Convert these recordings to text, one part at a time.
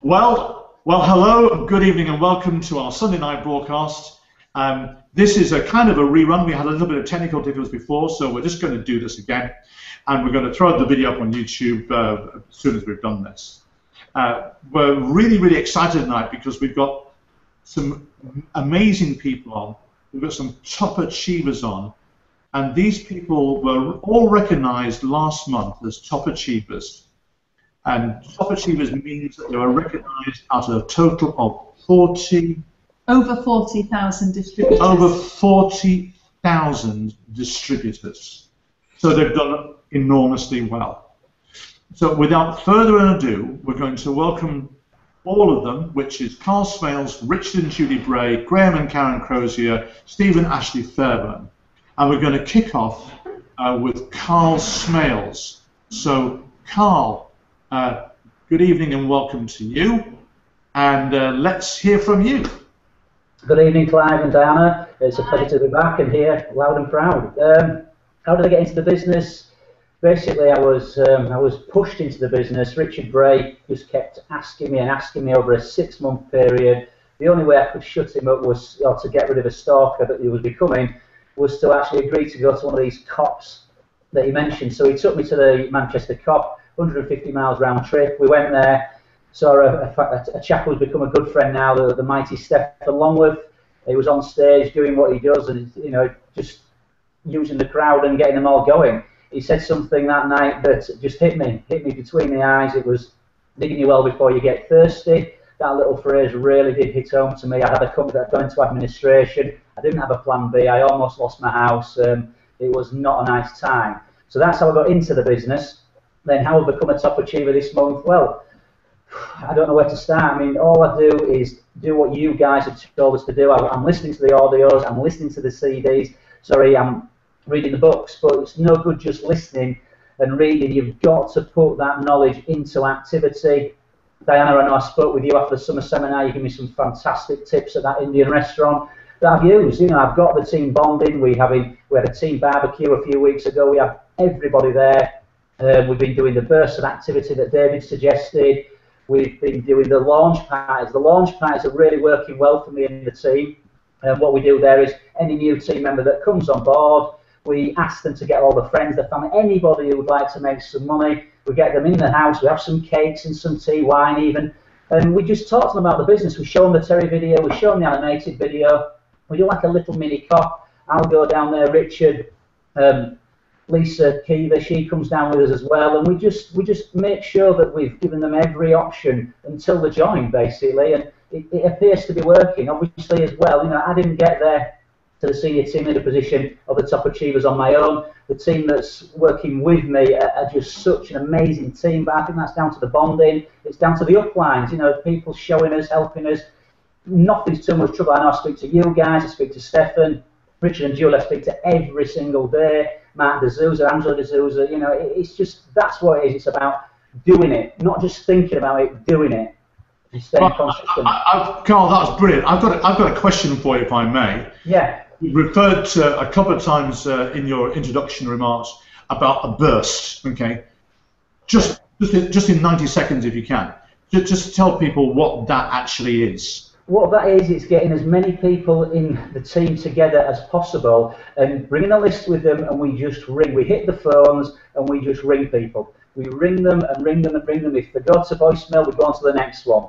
Well, hello, good evening, and welcome to our Sunday night broadcast. This is a kind of a rerun. We had a little bit of technical difficulties before, so we're just going to do this again, and we're going to throw the video up on YouTube as soon as we've done this. We're really, really excited tonight because we've got some amazing people on. We've got some top achievers on, and these people were all recognized last month as top achievers. And top achievers means that they were recognized out of a total of 40... Over 40,000 distributors. Over 40,000 distributors. So they've done enormously well. So without further ado, we're going to welcome all of them, which is Carl Smales, Richard and Judy Bray, Graham and Karen Crozier, Stephen Ashley Fairburn. And we're going to kick off with Carl Smales. So, Carl, good evening and welcome to you, and let's hear from you. Good evening, Clive and Diana. It's a pleasure to be back and here, loud and proud. How did I get into the business? Basically, I was pushed into the business. Richard Bray just kept asking me over a 6-month period. The only way I could shut him up was, or to get rid of a stalker that he was becoming, was to actually agree to go to one of these COPs that he mentioned. So he took me to the Manchester COP. 150 miles round trip. We went there, saw a chap who's become a good friend now, the mighty Stephen Longworth. He was on stage doing what he does, and just using the crowd and getting them all going. He said something that night that just hit me between the eyes. It was digging you well before you get thirsty. That little phrase really did hit home to me. I had a company that had gone into administration. I didn't have a plan B. I almost lost my house. It was not a nice time. So that's how I got into the business. Then how I become a top achiever this month? Well, I don't know where to start. I mean, all I do is do what you guys have told us to do. I'm listening to the audios, I'm listening to the CDs. Sorry, I'm reading the books, but it's no good just listening and reading. You've got to put that knowledge into activity. Diana, I know I spoke with you after the summer seminar. You gave me some fantastic tips at that Indian restaurant that I've used. I've got the team bonding. We had a team barbecue a few weeks ago. We had everybody there. We've been doing the bursts of activity that David suggested. We've been doing the launch parties. The launch parties are really working well for me and the team. What we do there is any new team member that comes on board, we ask them to get all the friends, their family, anybody who would like to make some money. We get them in the house. We have some cakes and some tea, wine even. And we just talk to them about the business. We show them the Terry video. We show them the animated video. We do like a little mini COP. I'll go down there, Richard, Lisa Keever, she comes down with us as well, and we just make sure that we've given them every option until they join, basically, and it appears to be working. Obviously, as well, I didn't get there to the senior team leader position of the top achievers on my own. The team that's working with me are just such an amazing team, but I think that's down to the bonding. It's down to the uplines, people showing us, helping us. Nothing's too much trouble. I know I speak to you guys, I speak to Stefan, Richard and Julie, I speak to every single day. Mark D'Souza, Angela D'Souza, it's just, that's what it is. It's about doing it, not just thinking about it, doing it. And staying consistent. Carl, that's brilliant. I've got a question for you, if I may. Yeah. You referred to a couple of times in your introduction remarks about a burst. Okay. Just in 90 seconds, if you can. Just tell people what that actually is. What that is, it's getting as many people in the team together as possible and bringing a list with them, and we just ring. We hit the phones and we just ring people. We ring them and ring them and ring them. If they go to voicemail, we go on to the next one.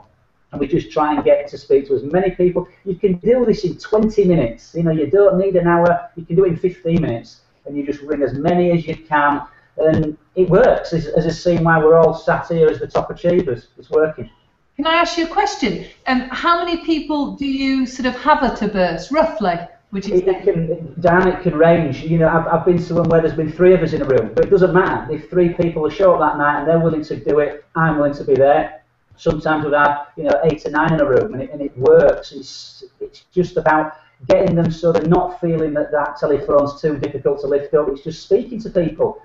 And we just try and get to speak to as many people. You can do this in 20 minutes. You don't need an hour. You can do it in 15 minutes. And you just ring as many as you can. And it works, as a scene why we're all sat here as the top achievers. It's working. Can I ask you a question? How many people do you sort of have at a burst, roughly? Would you say? It can range. I've been to one where there's been 3 of us in a room, but it doesn't matter. If 3 people show up that night and they're willing to do it, I'm willing to be there. Sometimes we've had 8 or 9 in a room, and it works. It's just about getting them so they're not feeling that telephone's too difficult to lift up. It's just speaking to people.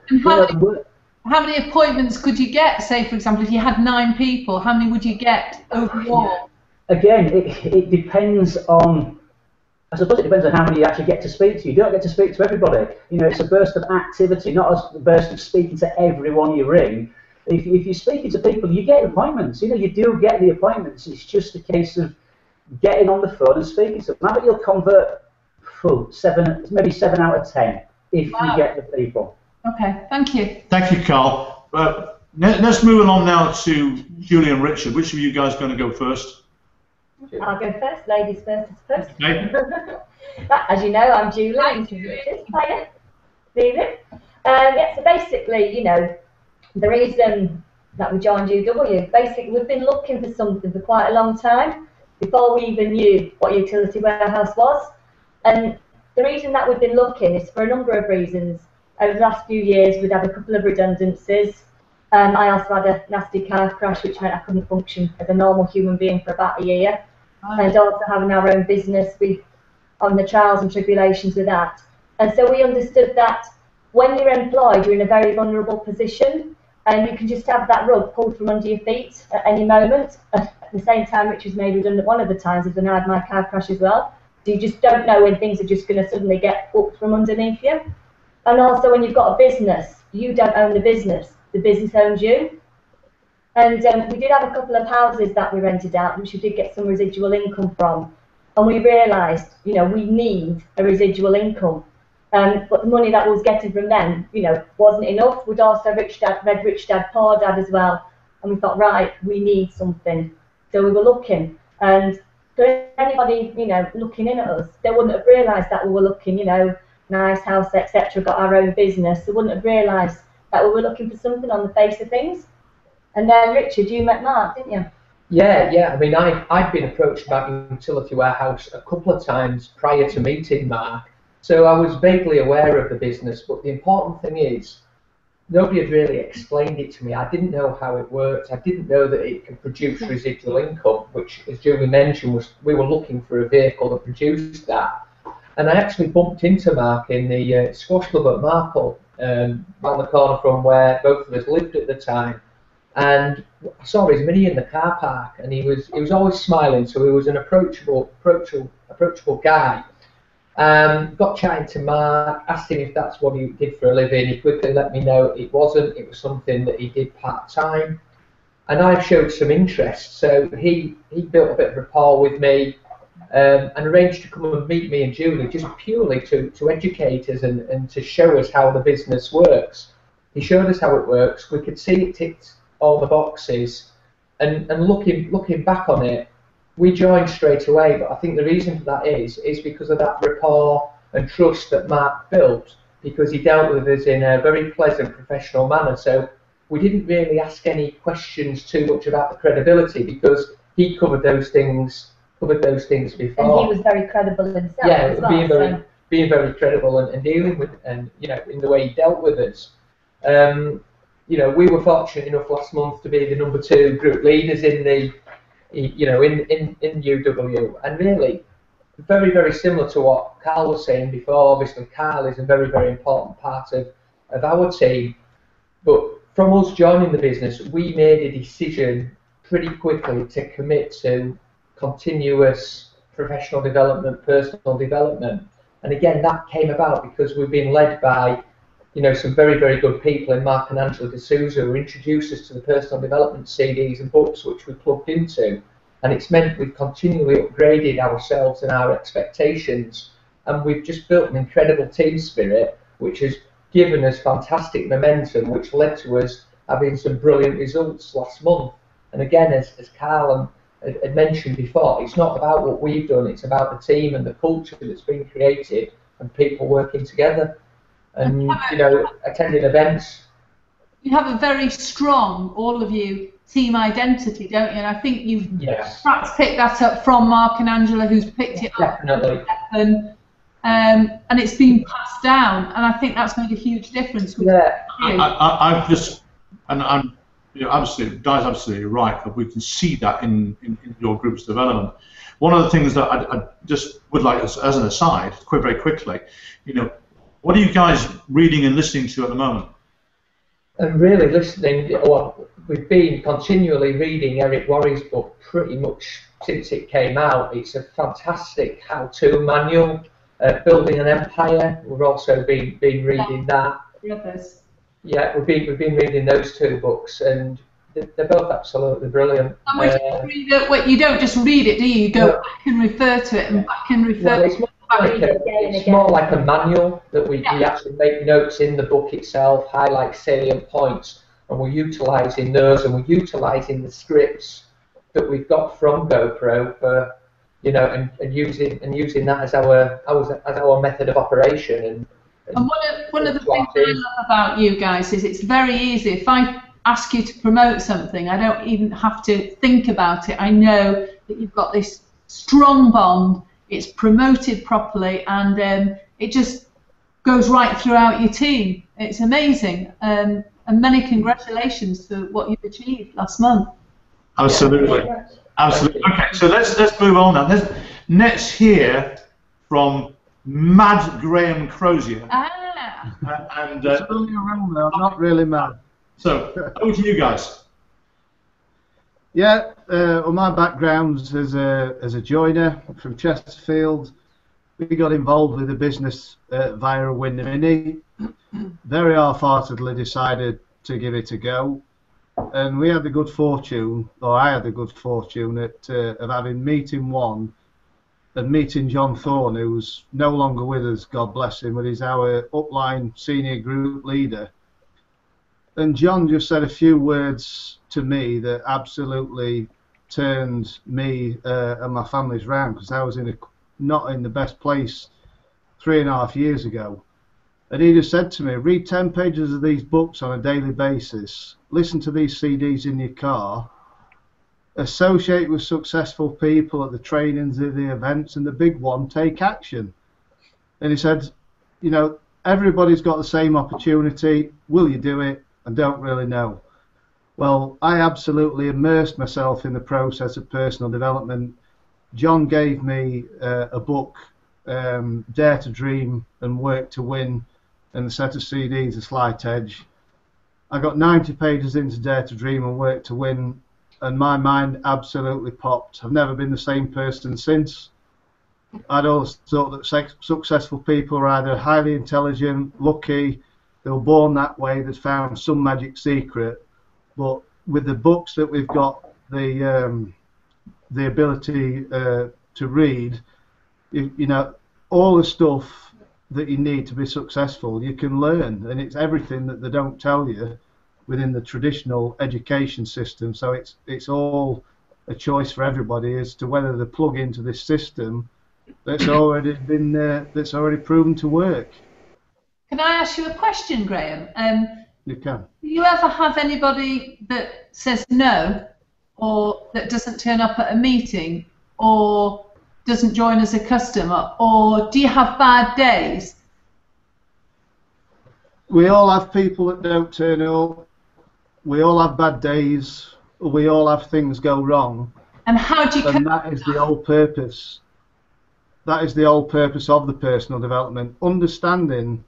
How many appointments could you get? Say, for example, if you had 9 people, how many would you get overall? Again, it depends on, I suppose it depends on how many you actually get to speak to. You don't get to speak to everybody. It's a burst of activity, not a burst of speaking to everyone you ring. if you're speaking to people, you get appointments. You know, you do get the appointments. It's just a case of getting on the phone and speaking to them. I bet you'll convert maybe 7 out of 10 if you get the people. Okay, thank you. Thank you, Carl. Let's move along now to Julie and Richard. Which of you guys are going to go first? I'll go first. Ladies first, I suppose. Okay. As you know, I'm Julie. And this is Richard. Hiya. Leaving. Yeah, so basically, you know, the reason that we joined UW, basically we've been looking for something for quite a long time before we even knew what a utility warehouse was. And the reason that we've been looking is for a number of reasons. Over the last few years, we've had a couple of redundancies. I also had a nasty car crash, which meant I couldn't function as a normal human being for about a year. And also having our own business, on the trials and tribulations with that. And so we understood that when you're employed, you're in a very vulnerable position, and you can just have that rug pulled from under your feet at any moment. At the same time, which was made redundant one of the times, is when I had my car crash as well. So you just don't know when things are just going to suddenly get up from underneath you. And also when you've got a business, you don't own the business owns you. And we did have a couple of houses that we rented out, which we did get some residual income from. And we realised, you know, we need a residual income. But the money that we was getting from them, you know, wasn't enough. We'd also read Rich Dad, Poor Dad as well. And we thought, right, we need something. So we were looking. And for anybody, you know, looking in at us, they wouldn't have realised that we were looking, you know, nice house, etc., got our own business. They wouldn't have realised that we were looking for something on the face of things. And then, Richard, you met Mark, didn't you? Yeah. I mean, I'd been approached about utility warehouse a couple of times prior to meeting Mark. So I was vaguely aware of the business, but the important thing is, nobody had really explained it to me. I didn't know how it worked. I didn't know that it could produce residual income, which, as Julie mentioned, we were looking for a vehicle that produced that. And I actually bumped into Mark in the squash club at Marple, around the corner from where both of us lived at the time. And I saw his Mini in the car park, and he was always smiling, so he was an approachable guy. Got chatting to Mark, asked him if that's what he did for a living. He quickly let me know it wasn't. It was something that he did part-time. And I showed some interest, so he built a bit of rapport with me, and arranged to come and meet me and Julie, just purely to educate us and to show us how the business works. He showed us how it works. We could see it ticked all the boxes, and looking back on it, we joined straight away. But I think the reason for that is because of that rapport and trust that Mark built, because he dealt with us in a very pleasant, professional manner. So we didn't really ask any questions too much about the credibility, because he covered those things before. And he was very credible himself. Yeah, as well, being very credible and dealing with, and you know, in the way he dealt with us. You know, we were fortunate enough last month to be the number 2 group leaders in the, you know, in UW, and really very, very similar to what Carl was saying before. Obviously, Carl is a very, very important part of our team, but from us joining the business, we made a decision pretty quickly to commit to continuous professional development, personal development. And again, that came about because we've been led by, you know, some very, very good people in Mark and Angela D'Souza, who introduced us to the personal development CDs and books which we plugged into. And it's meant we've continually upgraded ourselves and our expectations. And we've just built an incredible team spirit, which has given us fantastic momentum, which led to us having some brilliant results last month. And again, as Carl had mentioned before, it's not about what we've done, it's about the team and the culture that's been created and people working together and, you know, attending events. You have a very strong, all of you, team identity, don't you? And I think you've perhaps picked that up from Mark and Angela, who's picked it up. Definitely. And it's been passed down, and I think that's made a huge difference. I've just, and I'm, you know, absolutely, Di's absolutely right, but we can see that in your group's development. One of the things that I just would like, as an aside, very quickly, you know, what are you guys reading and listening to at the moment? And really listening, well, we've been continually reading Eric Worre's book pretty much since it came out. It's a fantastic how-to manual, Building an Empire. We've also been reading that. Yeah, we've been reading those 2 books, and they're both absolutely brilliant. You don't just read it, do you? You go back and refer to it, and back and refer. Well, it's more like a manual that we actually make notes in the book itself, highlight salient points, and we're utilising those, and we're utilising the scripts that we've got from GoPro for, you know, and using that as our method of operation. And one of the things I love about you guys is it's very easy. If I ask you to promote something, I don't even have to think about it. I know that you've got this strong bond, it's promoted properly, and it just goes right throughout your team. It's amazing. And many congratulations for what you've achieved last month. Absolutely. Absolutely. Okay, so let's move on now. Let's hear from Mad Graham Crozier. And it's only a rumour, I'm not really mad. So, over to you guys. Yeah, well, my background's as a joiner from Chesterfield. We got involved with the business via a Window Mini. Very half-heartedly decided to give it a go, and we had the good fortune, or I had the good fortune, of having meeting one and meeting John Thorne, who's no longer with us, God bless him, but he's our upline senior group leader. And John just said a few words to me that absolutely turned me and my family's round, because I was not in the best place 3.5 years ago. And he just said to me, read 10 pages of these books on a daily basis, listen to these CDs in your car, associate with successful people at the trainings, the events, and the big one, take action. And he said, you know, everybody's got the same opportunity. Will you do it? I don't really know. Well, I absolutely immersed myself in the process of personal development. John gave me a book, Dare to Dream and Work to Win, and a set of CDs, A Slight Edge. I got 90 pages into Dare to Dream and Work to Win, and my mind absolutely popped. I've never been the same person since. I'd always thought that successful people are either highly intelligent, lucky, they were born that way, they'd found some magic secret. But with the books that we've got the ability to read, you know, all the stuff that you need to be successful, you can learn, and it's everything that they don't tell you within the traditional education system. So it's all a choice for everybody as to whether they plug into this system that's already been that's already proven to work. Can I ask you a question, Graham? You can. Do you ever have anybody that says no, or that doesn't turn up at a meeting, or doesn't join as a customer, or do you have bad days? We all have people that don't turn up. We all have bad days. We all have things go wrong. And how do you? And that is the whole purpose. That is the whole purpose of the personal development. Understanding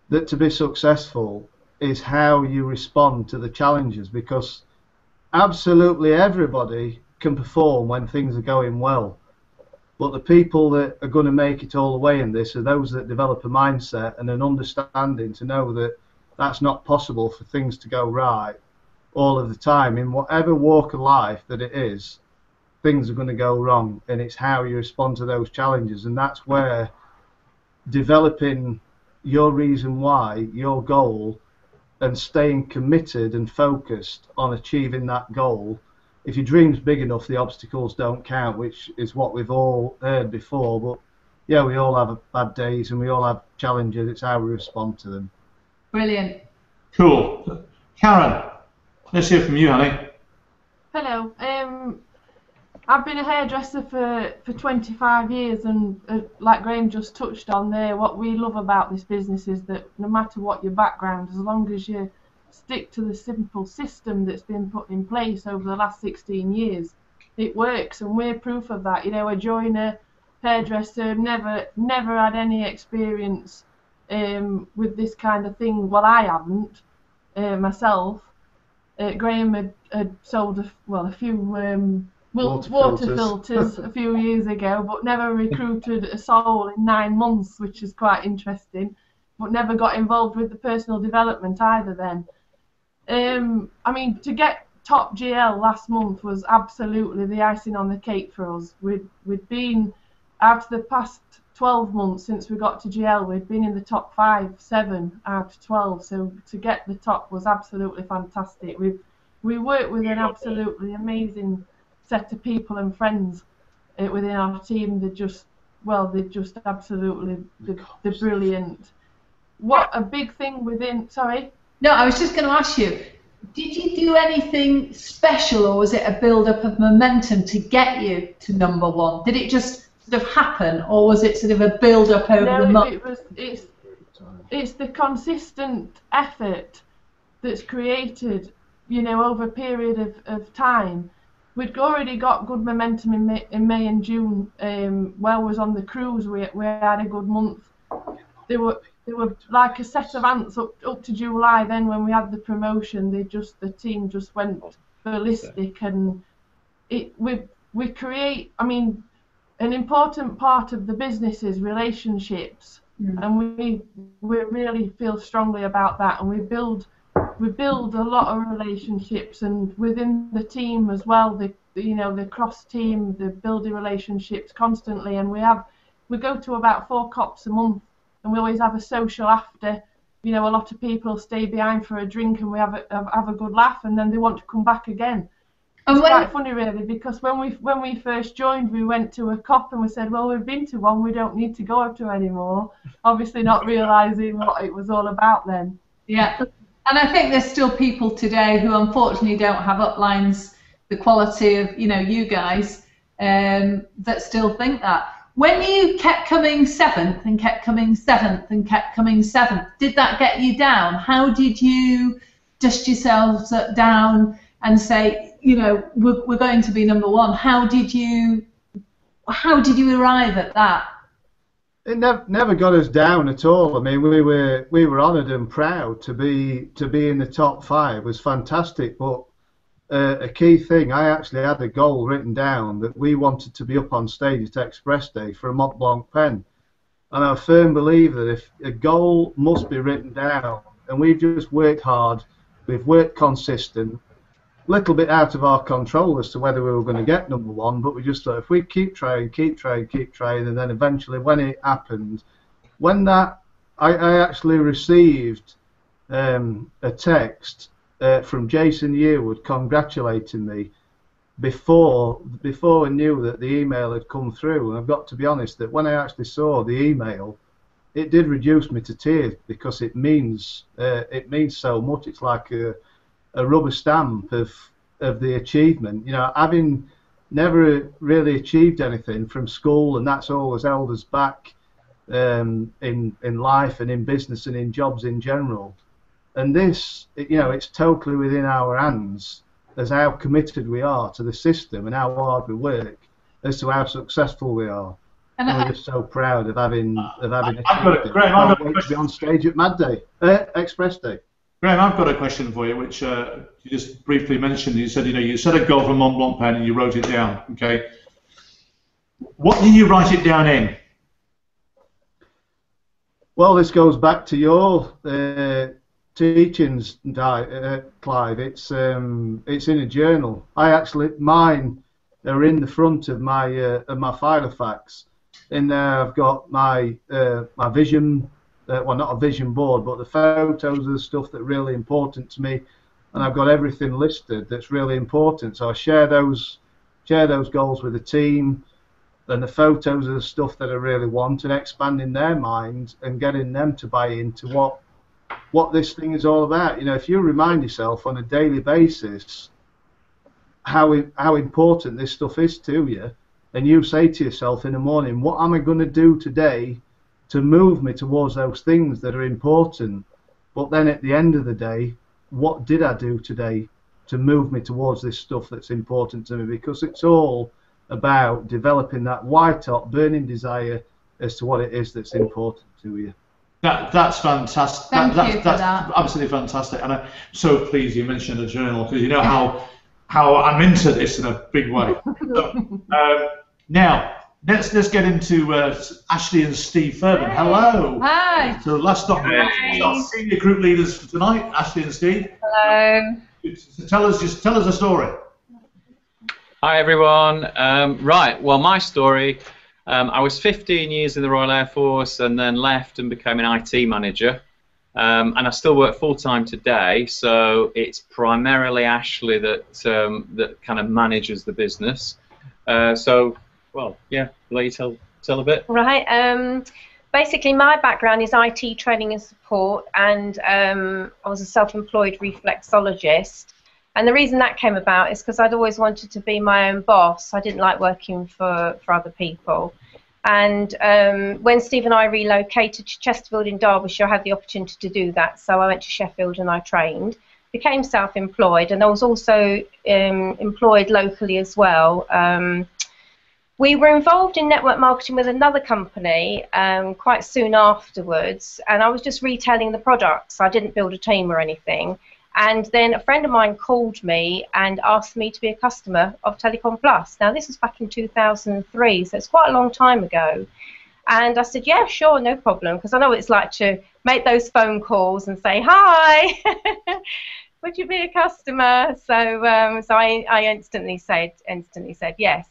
that to be successful is how you respond to the challenges, because absolutely everybody can perform when things are going well. But the people that are going to make it all the way in this are those that develop a mindset and an understanding to know that that's not possible for things to go right all of the time. In whatever walk of life that it is, things are going to go wrong, and it's how you respond to those challenges. And that's where developing your reason why, your goal, and staying committed and focused on achieving that goal. If your dream's big enough, the obstacles don't count, which is what we've all heard before. But yeah, we all have bad days and we all have challenges. It's how we respond to them. Brilliant. Cool. Karen, let's hear from you, honey. Hello. I've been a hairdresser for 25 years, and like Graham just touched on there, what we love about this business is that no matter what your background, as long as you stick to the simple system that's been put in place over the last 16 years, it works, and we're proof of that. You know, a joiner, hairdresser, never had any experience with this kind of thing. Well, I haven't myself. Graham had sold a few water filters a few years ago, but never recruited a soul in 9 months, which is quite interesting. but never got involved with the personal development either then. I mean, to get top GL last month was absolutely the icing on the cake for us. We'd been, out of the past 12 months since we got to GL, we'd been in the top 5, 7 out of 12, so to get the top was absolutely fantastic. We worked with an absolutely amazing set of people and friends within our team. They're just absolutely, they're brilliant. What a big thing within, sorry? No, I was just going to ask you, did you do anything special, or was it a build-up of momentum to get you to number 1? Did it just sort of happen, or was it sort of a build-up over the month? It's the consistent effort that's created, you know, over a period of time. We'd already got good momentum in May and June. While I was on the cruise, we had a good month. They were like a set of ants up to July. Then when we had the promotion, the team just went ballistic, and we create. I mean, an important part of the business is relationships, and we really feel strongly about that, and we build a lot of relationships, and within the team as well. The cross team, the building relationships constantly, and we go to about 4 COPs a month. And we always have a social after. You know, a lot of people stay behind for a drink, and we have a good laugh, and then they want to come back again. It's quite funny, really, because when we first joined, we went to a COP and we said, well, we've been to one, we don't need to go to anymore. Obviously, not realising what it was all about then. Yeah, and I think there's still people today who unfortunately don't have uplines the quality of, you know, you guys, that still think that. When you kept coming 7th and kept coming 7th and kept coming 7th, did that get you down? How did you dust yourselves down and say, you know, we're going to be number 1? How did you arrive at that? It never got us down at all. I mean, we were honoured and proud to be in the top 5. It was fantastic, but a key thing, I actually had a goal written down that we wanted to be up on stage at Express Day for a Mont Blanc pen. And I'm a firm believer that if a goal must be written down, and we've just worked hard, we've worked consistent, a little bit out of our control as to whether we were going to get number 1, but we just thought if we keep trying, and then eventually when it happened, I actually received a text from Jason Yearwood congratulating me before I knew that the email had come through. And I've got to be honest that when I actually saw the email, it did reduce me to tears, because it means so much. It's like a rubber stamp of the achievement. You know, having never really achieved anything from school, and that's always held us back in life and in business and in jobs in general. And this, you know, it's totally within our hands as how committed we are to the system and how hard we work as to how successful we are. And we're just so proud of having achieved it. Graham, I can't wait to be on stage at Mad Day, Express Day. Graham, I've got a question for you, which you just briefly mentioned. You said, you know, you set a goal for Mont Blanc pen and you wrote it down. Okay. What did you write it down in? Well, this goes back to your teachings, Clive. It's in a journal. Mine are in the front of my file of facts. In there, I've got my vision. Well, not a vision board, but the photos of the stuff that's really important to me, and I've got everything listed that's really important. So I share those goals with the team, and the photos of the stuff that I really want, and expanding their mind and getting them to buy into what this thing is all about. You know, if you remind yourself on a daily basis how important this stuff is to you, and you say to yourself in the morning, what am I going to do today to move me towards those things that are important? But then at the end of the day, what did I do today to move me towards this stuff that's important to me? Because it's all about developing that white hot burning desire as to what it is that's important to you. That's fantastic. That's absolutely fantastic, and I'm so pleased you mentioned a journal, because you know how I'm into this in a big way. So, now, let's get into Ashley and Steve Furman. Hello. Hi. So last not least, our senior group leaders for tonight, Ashley and Steve. Hello. So tell us a story. Hi everyone. Right, well my story, I was 15 years in the Royal Air Force and then left and became an IT manager. And I still work full-time today, so it's primarily Ashley that that kind of manages the business. So, well, yeah, I'll let you tell a bit. Right. Basically, my background is IT training and support, and I was a self-employed reflexologist. And the reason that came about is because I'd always wanted to be my own boss. I didn't like working for other people. And when Steve and I relocated to Chesterfield in Derbyshire, I had the opportunity to do that. So I went to Sheffield and I trained, became self-employed, and I was also employed locally as well. We were involved in network marketing with another company quite soon afterwards, and I was just retailing the products. I didn't build a team or anything. And then a friend of mine called me and asked me to be a customer of Telecom Plus. Now, this was back in 2003, so it's quite a long time ago. And I said, yeah, sure, no problem, because I know what it's like to make those phone calls and say, hi, would you be a customer? So I instantly said yes.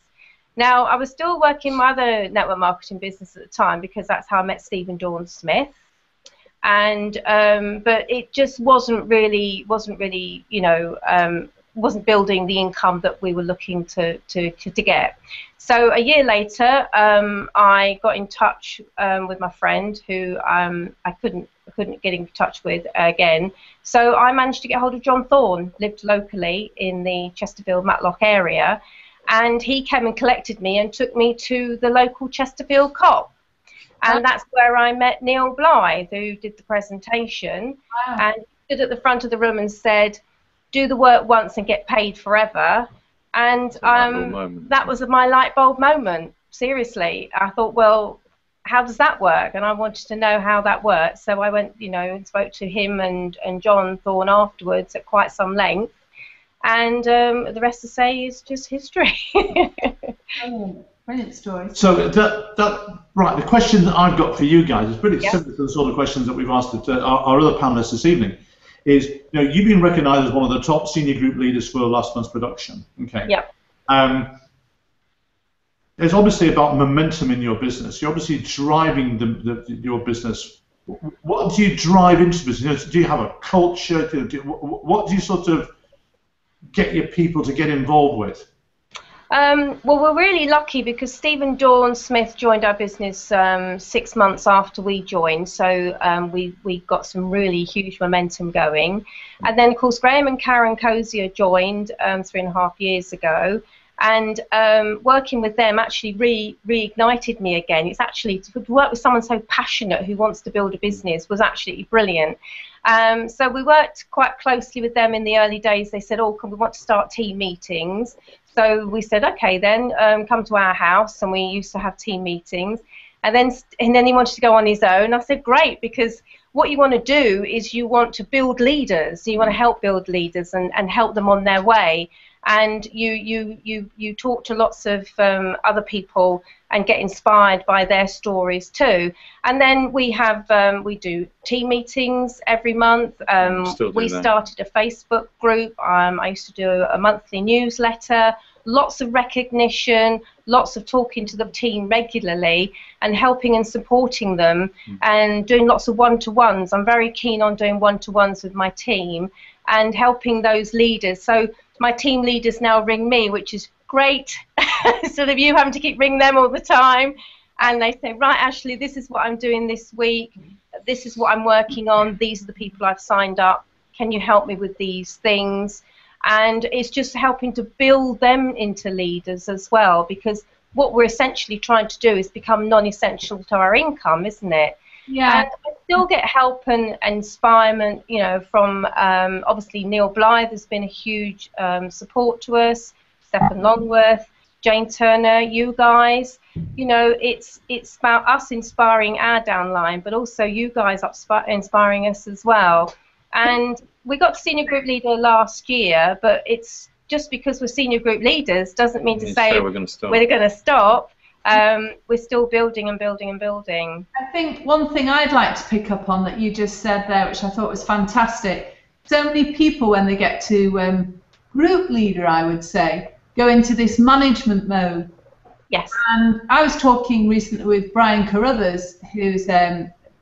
Now, I was still working my other network marketing business at the time because that's how I met Steve and Dawn Smith. And but it just wasn't really you know wasn't building the income that we were looking to get. So a year later, I got in touch with my friend who I couldn't get in touch with again. So I managed to get hold of John Thorne, lived locally in the Chesterfield Matlock area, and he came and collected me and took me to the local Chesterfield COP. And that's where I met Neil Blythe, who did the presentation. Wow. And he stood at the front of the room and said, do the work once and get paid forever. And that was my light bulb moment, seriously. I thought, well, how does that work? And I wanted to know how that worked. So I went, you know, and spoke to him and John Thorne afterwards at quite some length. And the rest to say is just history. Brilliant story. So right, the question that I've got for you guys is pretty similar to the sort of questions that we've asked our other panelists this evening. Is, you know, you've been recognised as one of the top senior group leaders for last month's production. Okay. Yeah. It's obviously about momentum in your business. You're obviously driving your business. What do you drive into business? Do you have a culture? What do you sort of get your people to get involved with? Well, we're really lucky because Steve and Dawn Smith joined our business 6 months after we joined, so we got some really huge momentum going. And then, of course, Graham and Karen Cozier joined 3.5 years ago, and working with them actually reignited me again. It's actually, to work with someone so passionate who wants to build a business was absolutely brilliant. So we worked quite closely with them in the early days. They said, oh, we want to start team meetings. So we said, okay, then come to our house, and we used to have team meetings. And then he wanted to go on his own. I said, great, because what you want to do is you want to build leaders. You want to help build leaders and help them on their way. And you talk to lots of other people and get inspired by their stories too. And then we do team meetings every month. We started a Facebook group. I used to do a monthly newsletter. Lots of recognition, lots of talking to the team regularly and helping and supporting them, and doing lots of one-to-ones. I'm very keen on doing one-to-ones with my team and helping those leaders. So my team leaders now ring me, which is great, instead of you having to keep ringing them all the time. And they say, right, Ashley, this is what I'm doing this week. This is what I'm working on. These are the people I've signed up. Can you help me with these things? And it's just helping to build them into leaders as well, because what we're essentially trying to do is become non-essential to our income, isn't it? Yeah. And I still get help and inspirement, you know, from obviously Neil Blythe has been a huge support to us, Stephen Longworth, Jane Turner, you guys. You know, it's about us inspiring our downline, but also you guys inspiring us as well. And we got senior group leader last year, but it's just because we're senior group leaders doesn't mean to say we're going to stop. we're still building and building and building. I think one thing I'd like to pick up on that you just said there, which I thought was fantastic, so many people when they get to group leader, I would say, go into this management mode. Yes. And I was talking recently with Brian Carruthers, who's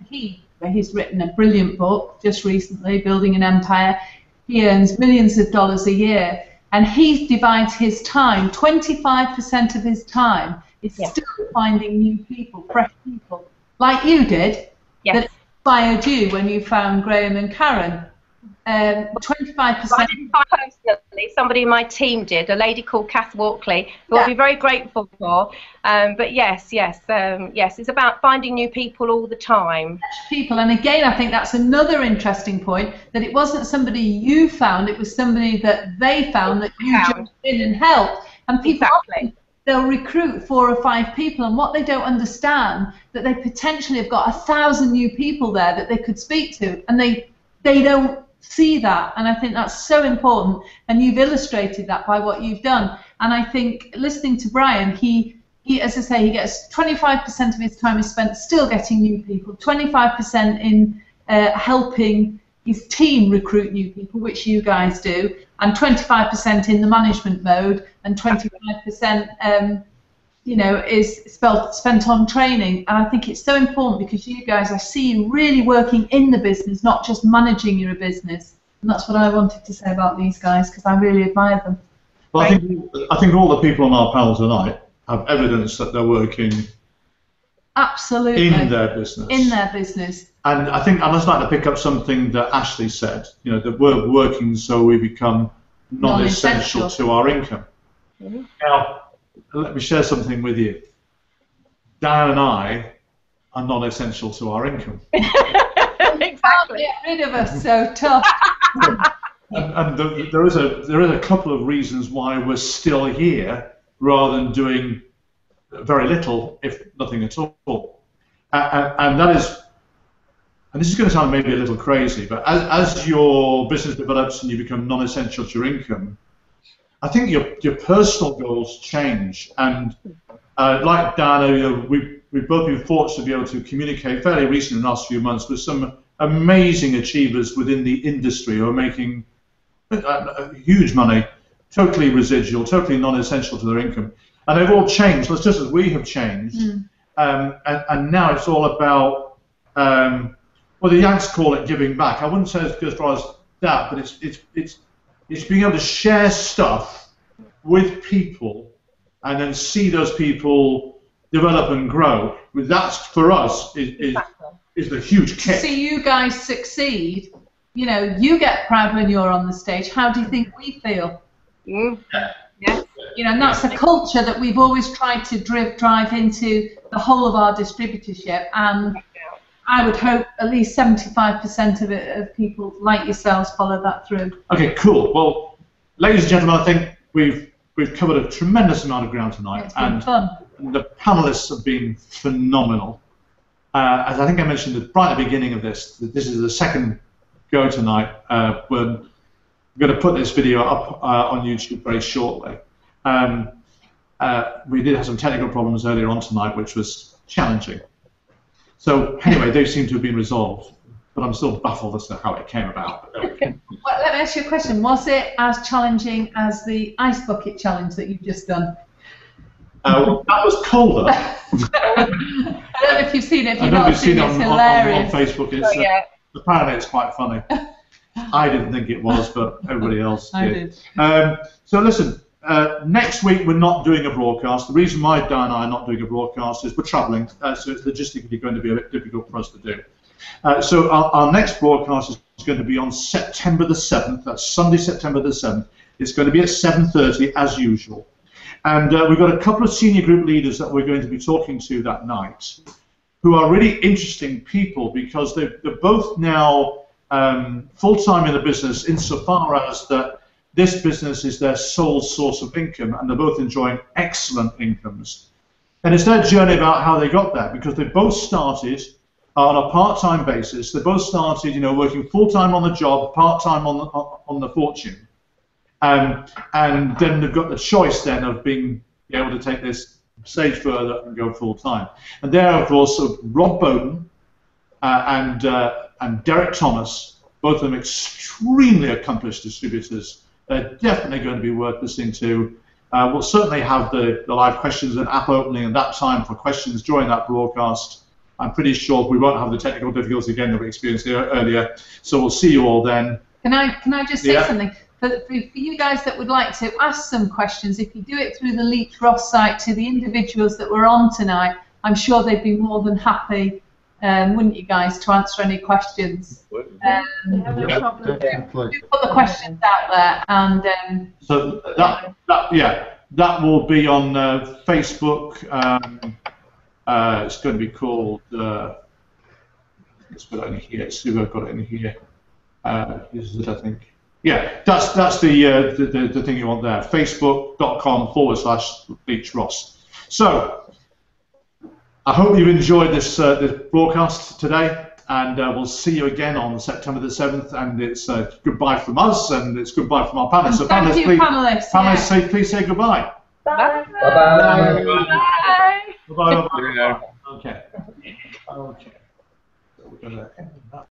he's written a brilliant book just recently, Building an Empire. He earns millions of dollars a year, and he divides his time, 25% of his time is still finding new people, fresh people, like you did, that inspired you when you found Graham and Karen. 25%. I didn't find personally, somebody in my team did, a lady called Kath Walkley, who I'll be very grateful for. But yes, it's about finding new people all the time. People, and again, I think that's another interesting point, that it wasn't somebody you found, it was somebody that they found that you jumped in and helped. And people often, they'll recruit 4 or 5 people, and what they don't understand, that they potentially have got 1,000 new people there that they could speak to, and they don't see that. And I think that's so important, and you've illustrated that by what you've done. And I think listening to Brian, he as I say, he gets 25% of his time is spent still getting new people, 25% in helping his team recruit new people, which you guys do, and 25% in the management mode, and 25% is spent on training. And I think it's so important, because you guys, I see you really working in the business, not just managing your business. And that's what I wanted to say about these guys, because I really admire them. Well, I think all the people on our panel tonight have evidence that they're working absolutely in their business. In their business. And I think I'd just like to pick up something that Ashley said, that we're working so we become non-essential to our income. Mm-hmm. Now, let me share something with you. Dan and I are non-essential to our income. Exactly. Get rid of us, so tough. and there is a couple of reasons why we're still here rather than doing very little, if nothing at all. And that is, and this is going to sound maybe a little crazy, but as your business develops and you become non-essential to your income, I think your personal goals change. And like Dan, we've both been fortunate to be able to communicate fairly recently in the last few months with some amazing achievers within the industry who are making huge money, totally residual, totally non-essential to their income. And they've all changed, just as we have changed. And now it's all about, well, the Yanks call it giving back. I wouldn't say it's as far as that, but it's being able to share stuff with people and then see those people develop and grow. That's, for us, is the huge kick. To see you guys succeed, you get proud when you're on the stage. How do you think we feel? Yeah. And that's a culture that we've always tried to drive into the whole of our distributorship, and I would hope at least 75% of people like yourselves follow that through. Okay, cool. Well, ladies and gentlemen, I think we've covered a tremendous amount of ground tonight, it's been fun. The panelists have been phenomenal. As I think I mentioned right at the beginning of this is the second go tonight. We're going to put this video up on YouTube very shortly. We did have some technical problems earlier on tonight, which was challenging. So anyway, they seem to have been resolved, but I'm still baffled as to how it came about. Well, let me ask you a question. Was it as challenging as the ice bucket challenge that you've just done? That was colder. I don't know if you've seen it. If you've not seen it, it's hilarious. On Facebook. Apparently it's quite funny. I didn't think it was, but everybody else did. I did. So listen, next week we're not doing a broadcast. The reason why Dan and I are not doing a broadcast is we're travelling, so it's logistically going to be a bit difficult for us to do. So our next broadcast is going to be on September the 7th. That's Sunday, September the 7th. It's going to be at 7:30 as usual. And we've got a couple of senior group leaders that we're going to be talking to that night, who are really interesting people, because they're both now full-time in the business, insofar as that this business is their sole source of income, and they're both enjoying excellent incomes. And it's their journey about how they got there, because they both started on a part-time basis. They both started, working full-time on the job, part-time on the fortune. And then they've got the choice then of being able to take this stage further and go full time. And there, of course, Rob Bowden and Derek Thomas, both of them extremely accomplished distributors. They're definitely going to be worth listening to. We'll certainly have the live questions and app opening at that time for questions during that broadcast. I'm pretty sure we won't have the technical difficulties again that we experienced here earlier. So we'll see you all then. Can I just say something? For you guys that would like to ask some questions, if you do it through the Leach Ross site to the individuals that were on tonight, I'm sure they'd be more than happy, wouldn't you guys, to answer any questions? No problem. Do put the questions out there, and so that will be on Facebook. It's going to be called. Let's put it in here. See if I've got it in here. This is it, I think. Yeah, that's the thing you want there. Facebook.com/Leach Ross. So I hope you've enjoyed this broadcast today, and we'll see you again on September the 7th. And it's goodbye from us, and it's goodbye from our panelists. So thank you, panelists. Panelists, please say goodbye. Bye. Bye-bye. Bye. Bye. Okay. Okay. So we're going to end that.